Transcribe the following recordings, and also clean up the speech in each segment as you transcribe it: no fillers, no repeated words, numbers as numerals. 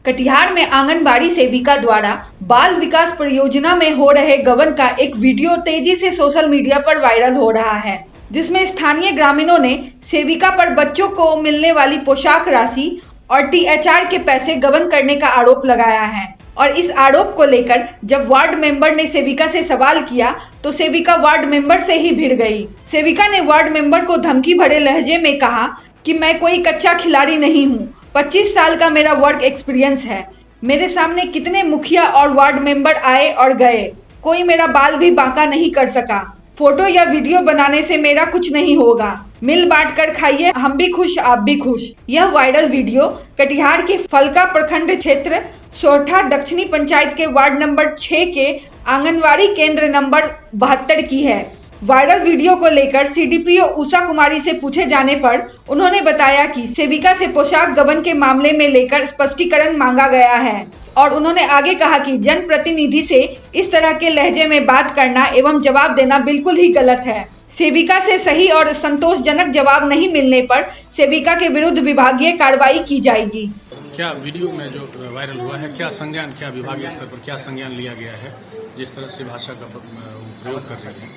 कटिहार में आंगनबाड़ी सेविका द्वारा बाल विकास परियोजना में हो रहे गबन का एक वीडियो तेजी से सोशल मीडिया पर वायरल हो रहा है, जिसमें स्थानीय ग्रामीणों ने सेविका पर बच्चों को मिलने वाली पोशाक राशि और टीएचआर के पैसे गबन करने का आरोप लगाया है। और इस आरोप को लेकर जब वार्ड मेंबर ने सेविका से सवाल किया तो सेविका वार्ड मेंबर से ही भिड़ गई। सेविका ने वार्ड मेंबर को धमकी भरे लहजे में कहा कि मैं कोई कच्चा खिलाड़ी नहीं हूँ, 25 साल का मेरा वर्क एक्सपीरियंस है। मेरे सामने कितने मुखिया और वार्ड मेंबर आए और गए, कोई मेरा बाल भी बांका नहीं कर सका। फोटो या वीडियो बनाने से मेरा कुछ नहीं होगा, मिल बांट कर खाइए, हम भी खुश आप भी खुश। यह वायरल वीडियो कटिहार के फलका प्रखंड क्षेत्र सोरठा दक्षिणी पंचायत के वार्ड नंबर 6 के आंगनवाड़ी केंद्र नंबर 72 की है। वायरल वीडियो को लेकर सीडीपीओ उषा कुमारी से पूछे जाने पर उन्होंने बताया कि सेविका से पोशाक गबन के मामले में लेकर स्पष्टीकरण मांगा गया है और उन्होंने आगे कहा कि जनप्रतिनिधि से इस तरह के लहजे में बात करना एवं जवाब देना बिल्कुल ही गलत है। सेविका से सही और संतोषजनक जवाब नहीं मिलने पर सेविका के विरुद्ध विभागीय कार्रवाई की जाएगी। क्या वीडियो में जो वायरल हुआ है, क्या संज्ञान, क्या विभागीय स्तर पर क्या संज्ञान लिया गया है जिस तरह से भाषा का प्रयोग कर सकें?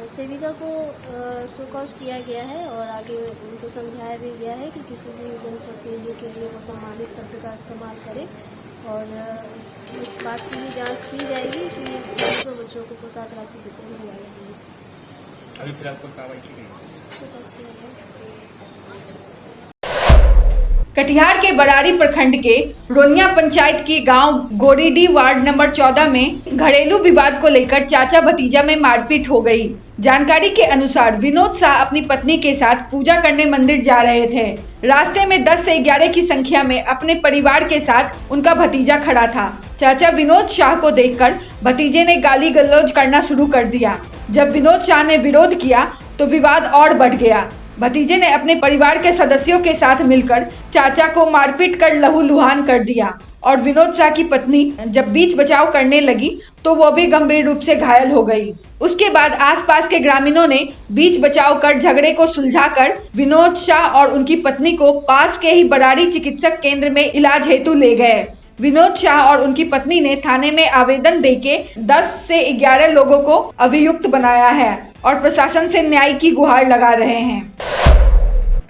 सेविका को शोकॉज किया गया है और आगे उनको समझाया भी गया है कि किसी भी जनप्रतिनिधि के लिए वो सम्मानित शब्द का इस्तेमाल करे और इस बात की भी जांच की जाएगी कि 400 बच्चों को पोशाक राशि वितरण किया जाएगी। अभी फिलहाल कोई कार्रवाई की गई? कटिहार के बरारी प्रखंड के रोनिया पंचायत के गांव गोरीडी वार्ड नंबर 14 में घरेलू विवाद को लेकर चाचा भतीजा में मारपीट हो गई। जानकारी के अनुसार विनोद शाह अपनी पत्नी के साथ पूजा करने मंदिर जा रहे थे। रास्ते में 10 से 11 की संख्या में अपने परिवार के साथ उनका भतीजा खड़ा था। चाचा विनोद शाह को देखकर भतीजे ने गाली गलौज करना शुरू कर दिया। जब विनोद शाह ने विरोध किया तो विवाद और बढ़ गया। भतीजे ने अपने परिवार के सदस्यों के साथ मिलकर चाचा को मारपीट कर लहूलुहान कर दिया और विनोद शाह की पत्नी जब बीच बचाव करने लगी तो वो भी गंभीर रूप से घायल हो गई। उसके बाद आसपास के ग्रामीणों ने बीच बचाव कर झगड़े को सुलझाकर विनोद शाह और उनकी पत्नी को पास के ही बरारी चिकित्सक केंद्र में इलाज हेतु ले गए। विनोद शाह और उनकी पत्नी ने थाने में आवेदन देके 10 से 11 लोगों को अभियुक्त बनाया है और प्रशासन से न्याय की गुहार लगा रहे हैं।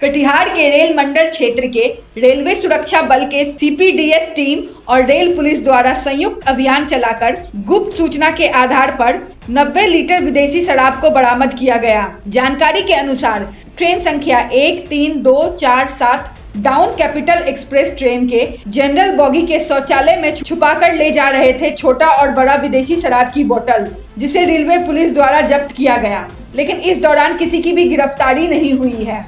कटिहार के रेल मंडल क्षेत्र के रेलवे सुरक्षा बल के सीपीडीएस टीम और रेल पुलिस द्वारा संयुक्त अभियान चलाकर गुप्त सूचना के आधार पर 90 लीटर विदेशी शराब को बरामद किया गया। जानकारी के अनुसार ट्रेन संख्या 13247 डाउन कैपिटल एक्सप्रेस ट्रेन के जनरल बॉगी के शौचालय में छुपाकर ले जा रहे थे छोटा और बड़ा विदेशी शराब की बोतल, जिसे रेलवे पुलिस द्वारा जब्त किया गया, लेकिन इस दौरान किसी की भी गिरफ्तारी नहीं हुई है।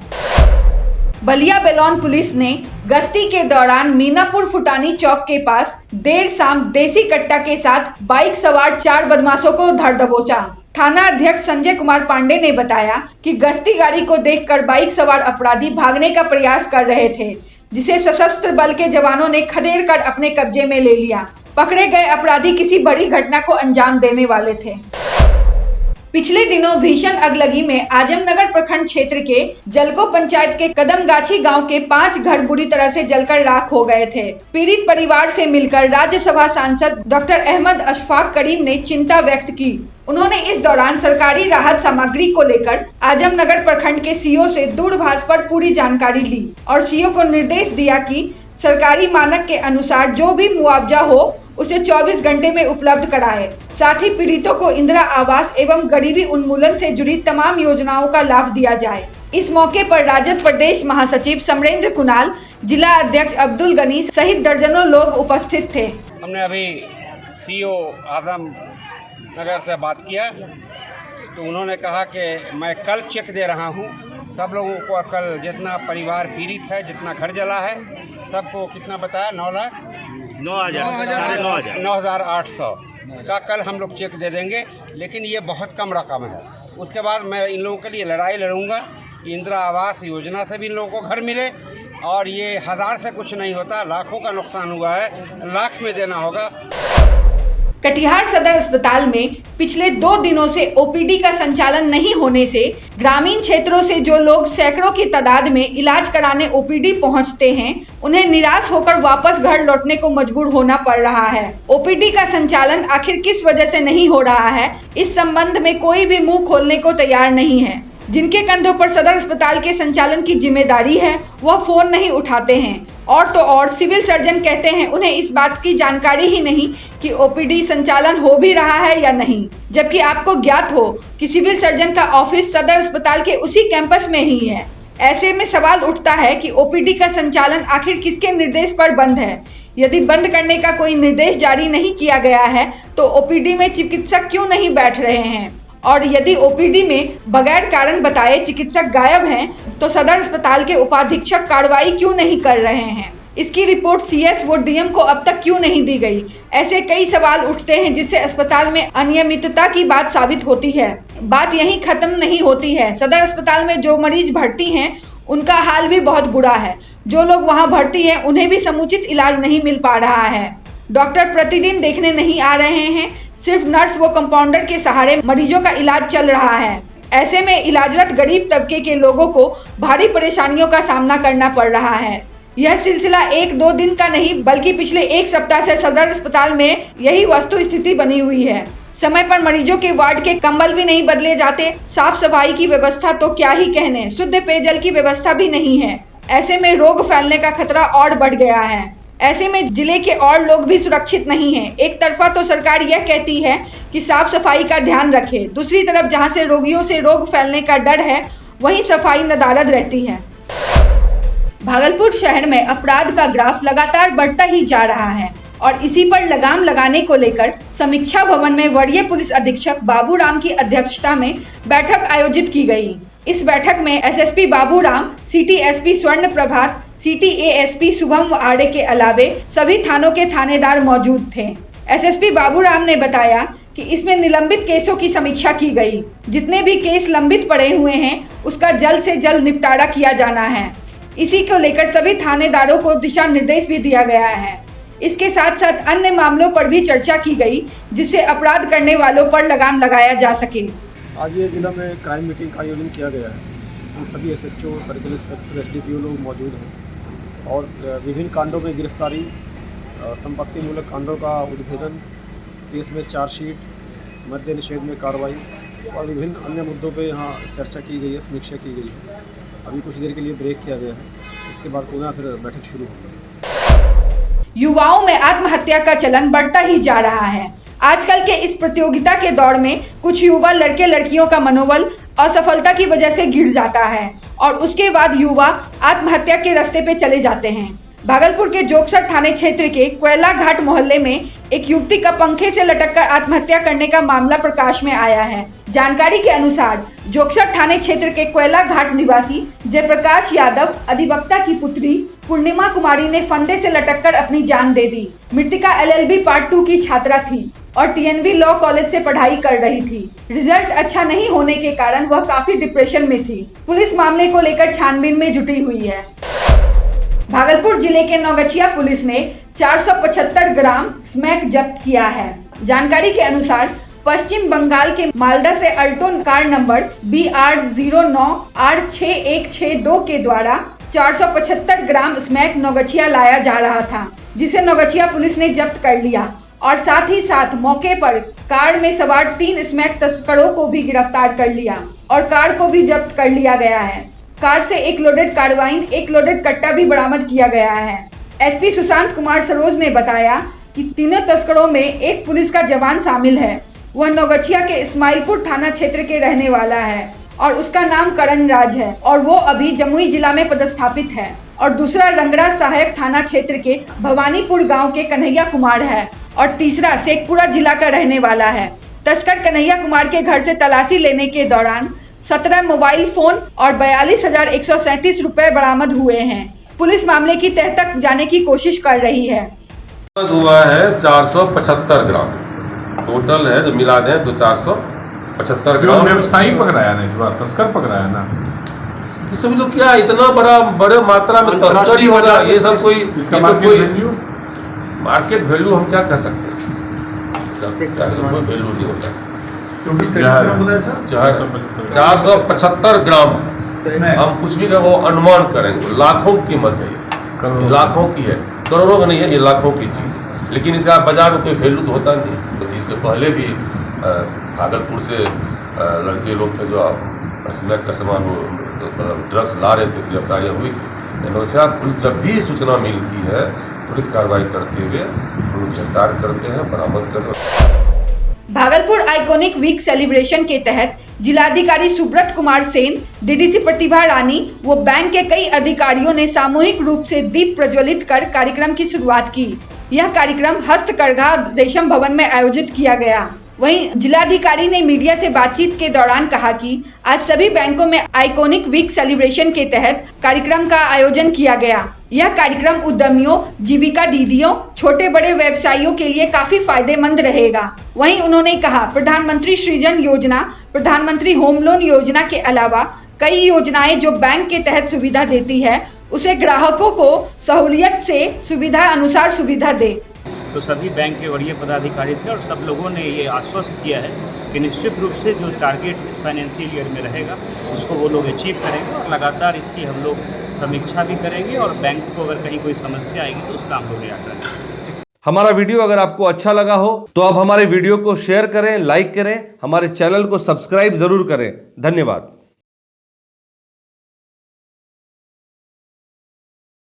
बलिया बेलोन पुलिस ने गश्ती के दौरान मीनापुर फुटानी चौक के पास देर शाम देसी कट्टा के साथ बाइक सवार 4 बदमाशों को धर दबोचा। थाना अध्यक्ष संजय कुमार पांडे ने बताया कि गश्ती गाड़ी को देखकर बाइक सवार अपराधी भागने का प्रयास कर रहे थे, जिसे सशस्त्र बल के जवानों ने खदेड़ कर अपने कब्जे में ले लिया। पकड़े गए अपराधी किसी बड़ी घटना को अंजाम देने वाले थे। पिछले दिनों भीषण अगलगी में आजमनगर प्रखंड क्षेत्र के जलको पंचायत के कदमगाछी गांव के 5 घर बुरी तरह से जलकर राख हो गए थे। पीड़ित परिवार से मिलकर राज्यसभा सांसद डॉक्टर अहमद अशफाक करीम ने चिंता व्यक्त की। उन्होंने इस दौरान सरकारी राहत सामग्री को लेकर आजमनगर प्रखंड के सीओ से दूरभाष पर पूरी जानकारी ली और सीओ को निर्देश दिया कि सरकारी मानक के अनुसार जो भी मुआवजा हो उसे 24 घंटे में उपलब्ध कराए। साथ ही पीड़ितों को इंदिरा आवास एवं गरीबी उन्मूलन से जुड़ी तमाम योजनाओं का लाभ दिया जाए। इस मौके पर राजद प्रदेश महासचिव समरेंद्र कुणाल, जिला अध्यक्ष अब्दुल गनी सहित दर्जनों लोग उपस्थित थे। हमने अभी सीओ आजम नगर से बात किया तो उन्होंने कहा कि मैं कल चेक दे रहा हूं। सब लोगों को कल जितना परिवार पीड़ित है, जितना घर जला है, सबको कितना बताया 9,800 का कल हम लोग चेक दे देंगे। लेकिन ये बहुत कम रकम है। उसके बाद मैं इन लोगों के लिए लड़ाई लड़ूंगा कि इंदिरा आवास योजना से भी इन लोगों को घर मिले और ये 1000 से कुछ नहीं होता, लाखों का नुकसान हुआ है, लाख में देना होगा। कटिहार सदर अस्पताल में पिछले 2 दिनों से ओपीडी का संचालन नहीं होने से ग्रामीण क्षेत्रों से जो लोग सैकड़ों की तादाद में इलाज कराने ओपीडी पहुंचते हैं, उन्हें निराश होकर वापस घर लौटने को मजबूर होना पड़ रहा है। ओपीडी का संचालन आखिर किस वजह से नहीं हो रहा है, इस संबंध में कोई भी मुंह खोलने को तैयार नहीं है। जिनके कंधों पर सदर अस्पताल के संचालन की जिम्मेदारी है, वह फोन नहीं उठाते हैं और तो और सिविल सर्जन कहते हैं उन्हें इस बात की जानकारी ही नहीं कि ओपीडी संचालन हो भी रहा है या नहीं, जबकि आपको ज्ञात हो कि सिविल सर्जन का ऑफिस सदर अस्पताल के उसी कैंपस में ही है। ऐसे में सवाल उठता है कि ओपीडी का संचालन आखिर किसके निर्देश पर बंद है। यदि बंद करने का कोई निर्देश जारी नहीं किया गया है तो ओपीडी में चिकित्सक क्यों नहीं बैठ रहे हैं, और यदि ओपीडी में बगैर कारण बताए चिकित्सक गायब हैं, तो सदर अस्पताल के उपाधीक्षक कार्रवाई क्यों नहीं कर रहे हैं। इसकी रिपोर्ट सीएस व डीएम को अब तक क्यों नहीं दी गई। ऐसे कई सवाल उठते हैं जिससे अस्पताल में अनियमितता की बात साबित होती है। बात यहीं खत्म नहीं होती है। सदर अस्पताल में जो मरीज भर्ती हैं उनका हाल भी बहुत बुरा है। जो लोग वहां भर्ती हैं उन्हें भी समुचित इलाज नहीं मिल पा रहा है। डॉक्टर प्रतिदिन देखने नहीं आ रहे हैं, सिर्फ नर्स व कंपाउंडर के सहारे मरीजों का इलाज चल रहा है। ऐसे में इलाजरत गरीब तबके के लोगों को भारी परेशानियों का सामना करना पड़ रहा है। यह सिलसिला 1-2 दिन का नहीं बल्कि पिछले 1 सप्ताह से सदर अस्पताल में यही वस्तु स्थिति बनी हुई है। समय पर मरीजों के वार्ड के कंबल भी नहीं बदले जाते, साफ सफाई की व्यवस्था तो क्या ही कहने, शुद्ध पेयजल की व्यवस्था भी नहीं है। ऐसे में रोग फैलने का खतरा और बढ़ गया है। ऐसे में जिले के और लोग भी सुरक्षित नहीं हैं। एक तरफा तो सरकार यह कहती है कि साफ सफाई का ध्यान रखे, दूसरी तरफ जहां से रोगियों से रोग फैलने का डर है वहीं सफाई नदारद रहती है। भागलपुर शहर में अपराध का ग्राफ लगातार बढ़ता ही जा रहा है और इसी पर लगाम लगाने को लेकर समीक्षा भवन में वरीय पुलिस अधीक्षक बाबूराम की अध्यक्षता में बैठक आयोजित की गई। इस बैठक में एसएसपी बाबूराम, सिटी एसपी स्वर्ण प्रभात, सिटी एएसपी शुभम आड़े के अलावे सभी थानों के थानेदार मौजूद थे। एसएसपी बाबूराम ने बताया कि इसमें निलंबित केसों की समीक्षा की गई। जितने भी केस लंबित पड़े हुए हैं उसका जल्द से जल्द निपटारा किया जाना है। इसी को लेकर सभी थानेदारों को दिशा निर्देश भी दिया गया है। इसके साथ साथ अन्य मामलों पर भी चर्चा की गई जिससे अपराध करने वालों पर लगाम लगाया जा सके। आज ये जिला में क्राइम मीटिंग का आयोजन किया गया है। इसमें सभी एसएचओ, सर्किल इंस्पेक्टर, एसडीपीओ लोग मौजूद हैं और विभिन्न कांडों में गिरफ्तारी, संपत्ति मूलक कांडों का उद्भेदन, केस में चार्जशीट, मद्य निषेध में कार्रवाई और विभिन्न अन्य मुद्दों पे यहाँ चर्चा की गई है, समीक्षा की गई है। अभी कुछ देर के लिए ब्रेक किया गया है, इसके बाद पुनः फिर बैठक शुरू होगी। युवाओं में आत्महत्या का चलन बढ़ता ही जा रहा है। आजकल के इस प्रतियोगिता के दौर में कुछ युवा लड़के लड़कियों का मनोबल असफलता की वजह से गिर जाता है और उसके बाद युवा आत्महत्या के रास्ते पे चले जाते हैं। भागलपुर के जोगसर थाने क्षेत्र के कोयला घाट मोहल्ले में एक युवती का पंखे से लटककर आत्महत्या करने का मामला प्रकाश में आया है। जानकारी के अनुसार जोगसर थाने क्षेत्र के कोयला घाट निवासी जयप्रकाश यादव अधिवक्ता की पुत्री पूर्णिमा कुमारी ने फंदे से लटककर अपनी जान दे दी। मृतका LLB पार्ट 2 की छात्रा थी और TNV लॉ कॉलेज से पढ़ाई कर रही थी। रिजल्ट अच्छा नहीं होने के कारण वह काफी डिप्रेशन में थी। पुलिस मामले को लेकर छानबीन में जुटी हुई है। भागलपुर जिले के नौगछिया पुलिस ने 475 ग्राम स्मैक जब्त किया है। जानकारी के अनुसार पश्चिम बंगाल के मालदा से अल्टो कार नंबर BR09R6162 के द्वारा 475 ग्राम स्मैक नौगछिया लाया जा रहा था, जिसे नौगछिया पुलिस ने जब्त कर लिया और साथ ही साथ मौके पर कार में सवार 3 स्मैक तस्करों को भी गिरफ्तार कर लिया और कार को भी जब्त कर लिया गया है। कार से एक लोडेड कार्बाइन, एक लोडेड कट्टा भी बरामद किया गया है। एसपी सुशांत कुमार सरोज ने बताया कि तीनों तस्करों में एक पुलिस का जवान शामिल है। वह नौगछिया के इस्माइलपुर थाना क्षेत्र के रहने वाला है और उसका नाम करण राज है और वो अभी जमुई जिला में पदस्थापित है। और दूसरा रंगड़ा सहायक थाना क्षेत्र के भवानीपुर गांव के कन्हैया कुमार है और तीसरा शेखपुरा जिला का रहने वाला है। तस्कर कन्हैया कुमार के घर से तलाशी लेने के दौरान 17 मोबाइल फोन और 42,137 रुपए बरामद हुए हैं। पुलिस मामले की तह तक जाने की कोशिश कर रही है। हुआ है 475 ग्राम टोटल है, जो मिला दें तो 475 ग्राम। व्यवसायी पकड़ाया ना, इस बार तस्कर पकड़ाया ना। तो सभी लोग क्या इतना बड़े मात्रा में तस्करी हो रहा है, ये सब कोई मार्केट वैल्यू हम क्या कह सकते हैं। सब कोई वैल्यू नहीं होता। टोटल कितना बताया सर? 475 ग्राम है। हम कुछ भी का वो अनुमान करेंगे, लाखों की कीमत है, ये लाखों की है, करोड़ों का नहीं है, ये लाखों की चीज़ है। लेकिन इसका बाजार में कोई वैल्यू तो होता नहीं। तो इसके पहले भी भागलपुर से लड़के लोग थे जो स्मैक का सामान ड्रग्स ला रहे थे, गिरफ्तारियाँ हुई थी। पुलिस जब भी सूचना मिलती है त्वरित कार्रवाई करते हुए उनको गिरफ्तार करते हैं, बरामद करते हैं। भागलपुर आइकॉनिक वीक सेलिब्रेशन के तहत जिलाधिकारी सुब्रत कुमार सेन, डीडीसी प्रतिभा रानी व बैंक के कई अधिकारियों ने सामूहिक रूप से दीप प्रज्वलित कर कार्यक्रम की शुरुआत की। यह कार्यक्रम हस्तकरघा रेशम भवन में आयोजित किया गया। वहीं जिलाधिकारी ने मीडिया से बातचीत के दौरान कहा कि आज सभी बैंकों में आइकॉनिक वीक सेलिब्रेशन के तहत कार्यक्रम का आयोजन किया गया। यह कार्यक्रम उद्यमियों, जीविका दीदियों, छोटे बड़े व्यवसायियों के लिए काफी फायदेमंद रहेगा। वहीं उन्होंने कहा, प्रधानमंत्री सृजन योजना, प्रधानमंत्री होम लोन योजना के अलावा कई योजनाएं जो बैंक के तहत सुविधा देती है, उसे ग्राहकों को सहूलियत से सुविधा अनुसार सुविधा दे। तो सभी बैंक के वरीय पदाधिकारी थे और सब लोगों ने ये आश्वस्त किया है कि निश्चित रूप से जो टारगेट इस फाइनेंशियल ईयर में रहेगा उसको वो लोग अचीव करेंगे और लगातार इसकी हम लोग समीक्षा भी करेंगे और बैंक को अगर कहीं कोई समस्या आएगी तो उसका हम लोग निराकरण करेंगे। हमारा वीडियो अगर आपको अच्छा लगा हो तो आप हमारे वीडियो को शेयर करें, लाइक करें, हमारे चैनल को सब्सक्राइब जरूर करें। धन्यवाद।